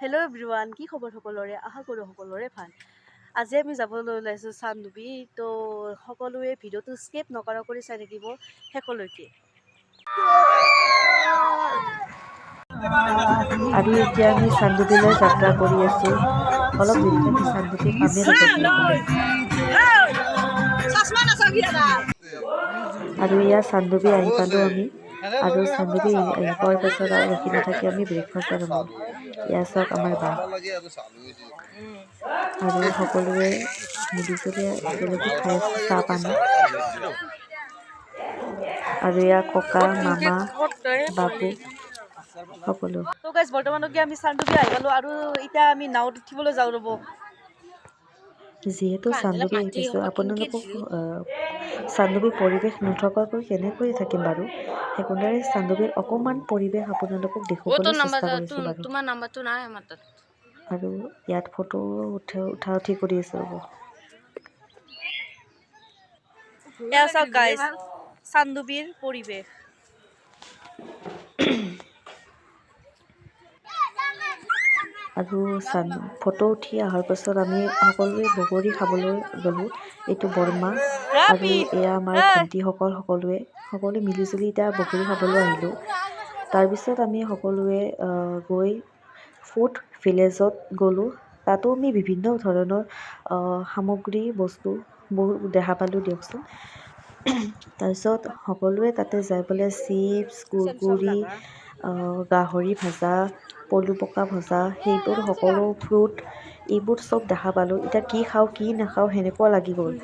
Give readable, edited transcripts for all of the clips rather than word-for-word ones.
Hello' everyone, কি খবৰ সকলোৰে? আশা কৰোঁ সকলোৰে ভাল। আজি আমি যাবলৈ ওলাইছোঁ চানডুবি। তো সকলোৱে ভিডিঅ'টো স্কিপ নকৰা কৰি চাই থাকিব শেষলৈকে। আৰু এতিয়া আমি চানডুবিলৈ যাত্ৰা কৰি আছোঁ। অলপ দেৰিকে আমি চানডুবি পামেই ৰ'ব। আৰু ইয়াৰ চানডুবি আহি পালোঁ আমি। আৰু চানডুবি আহি পোৱাৰ পাছত আৰু ৰখি নাথাকি আমি ব্ৰেকফাষ্ট আৰম্ভ। এয়া চাওক আমাৰ বা আৰু সকলোৱে মিলিজুলি একেলগে খাই আছোঁ চাহ পানী। আৰু এয়া ককা মামা বাবু সকলো। তো গাইজ বৰ্তমানলৈকে আমি চানডুবি আহি পালোঁ আৰু এতিয়া আমি নাৱত উঠিবলৈ যাওঁ ৰ'ব। যিহেতু চানডুবি আহি পাইছোঁ, আপোনালোকক চানডুবিৰ পৰিৱেশ নথকাকৈ কেনেকৈ থাকিম বাৰু। সেইকাৰণে চানডুবিৰ অকণমান পৰিৱেশ আপোনালোকক দেখুৱাবলৈ চেষ্টা কৰিছোঁ বাৰু। আৰু ইয়াত ফটো উঠা উঠি কৰি আছোঁ ৰ'ব। এয়া চাওক গাইজ চানডুবিৰ পৰিৱেশ। আৰু ফটো উঠি অহাৰ পাছত আমি সকলোৱে বগৰী খাবলৈ গ'লোঁ। এইটো বৰমা আৰু এয়া আমাৰ ভণ্টিসকল সকলোৱে মিলিজুলি এতিয়া বগৰী খাবলৈ আহিলোঁ। তাৰপিছত আমি সকলোৱে গৈ ফুড ভিলেজত গ'লোঁ। তাতো আমি বিভিন্ন ধৰণৰ সামগ্ৰী বস্তু বহুত দেখা পালোঁ দিয়কচোন। তাৰপিছত সকলোৱে তাতে যাই পেলাই চিপছ, কুৰকুৰি, গাহৰি ভাজা, পলু পকা ভজা, সেইবোৰ সকলো ফ্ৰুট এইবোৰ চব দেখা পালোঁ। এতিয়া কি খাওঁ কি নাখাওঁ সেনেকুৱা লাগি গ'ল।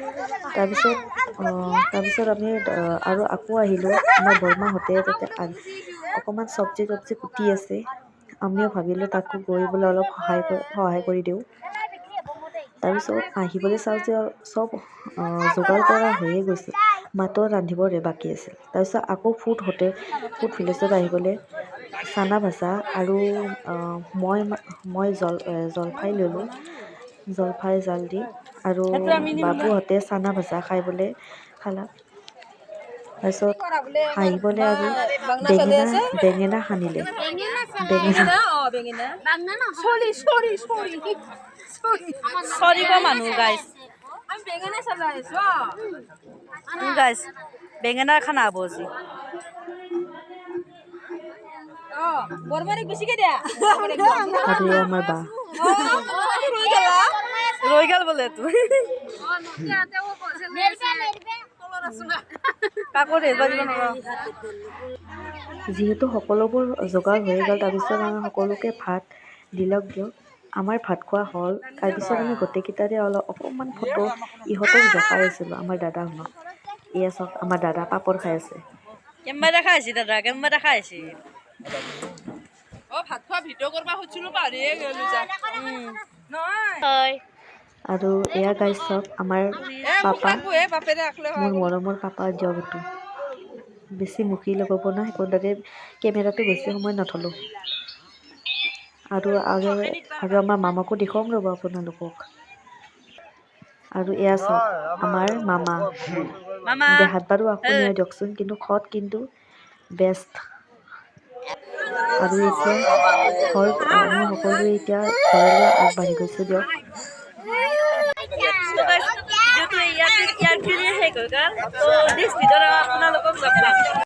তাৰপিছত আমি আৰু আকৌ আহিলোঁ। আমাৰ বৰমাহঁতে তাতে অকণমান চব্জি কুটি আছে। আমিও ভাবিলোঁ তাকো গৈ বোলে অলপ সহায় কৰি দিওঁ। তাৰপিছত আহিবলৈ চাওঁ যে চব যোগাৰ কৰা হৈয়ে গৈছে, মাত্ৰ ৰান্ধিবৰে বাকী আছিল। তাৰপিছত আকৌ ফুড ভিলেজত আহিবলৈ চানা ভাজা আৰু মই জলফাই ল'লোঁ, জলফাই জাল দি। আৰু বাবুহঁতে চানা ভাজা খালা। তাৰপিছত হাঁহিবলৈ আৰু বেঙেনা সানিলে। বেঙেনা খানা হ'ব আজি। আৰু এই আমাৰ বা ৰৈ গেল বোলে তুই যিহেতু সকলোবোৰ যোগাৰ হৈয়ে গ'ল, তাৰপিছত আমি সকলোকে ভাত দিয়ক। আমাৰ ভাত খোৱা হ'ল। তাৰপিছত আমি গোটেইকেইটাৰে অকণমান ফটো ইহঁতক দেখাই আছিলোঁ, আমাৰ দাদাহঁতক। এয়া চাওক আমাৰ দাদা পাপৰ খাই আছে। কেম্বা দেখা আহিছে দাদা, কেম্বা দেখা আহিছে। ভাত খোৱা ভিডিঅ' কৰিব খুজিছিলোঁ, পাহৰিয়ে গ'লো যা। আৰু এয়া গাইজ চাওক আমাৰ পাপা, মোৰ মৰমৰ পাপা জগটো। বেছি মুখি লগাব না, সেইকাৰণে কেমেৰাটো বেছি সময় নথলোঁ। আৰু আমাৰ মামাকো দেখুৱাম ৰ'ব আপোনালোকক। আৰু এয়া চাওক আমাৰ মামা। দেখাত বাৰু আপুনিয়ে দিয়কচোন, কিন্তু খত কিন্তু বেষ্ট। আৰু এতিয়া আমি সকলোৱে এতিয়া ঘৰলৈ আগবাঢ়ি গৈছোঁ দিয়ক। ভিডিঅ'টো ইয়াৰ শেষ হৈ গ'ল। তো নেক্সট ভিডিঅ'ত আপোনালোকক লগ পাম।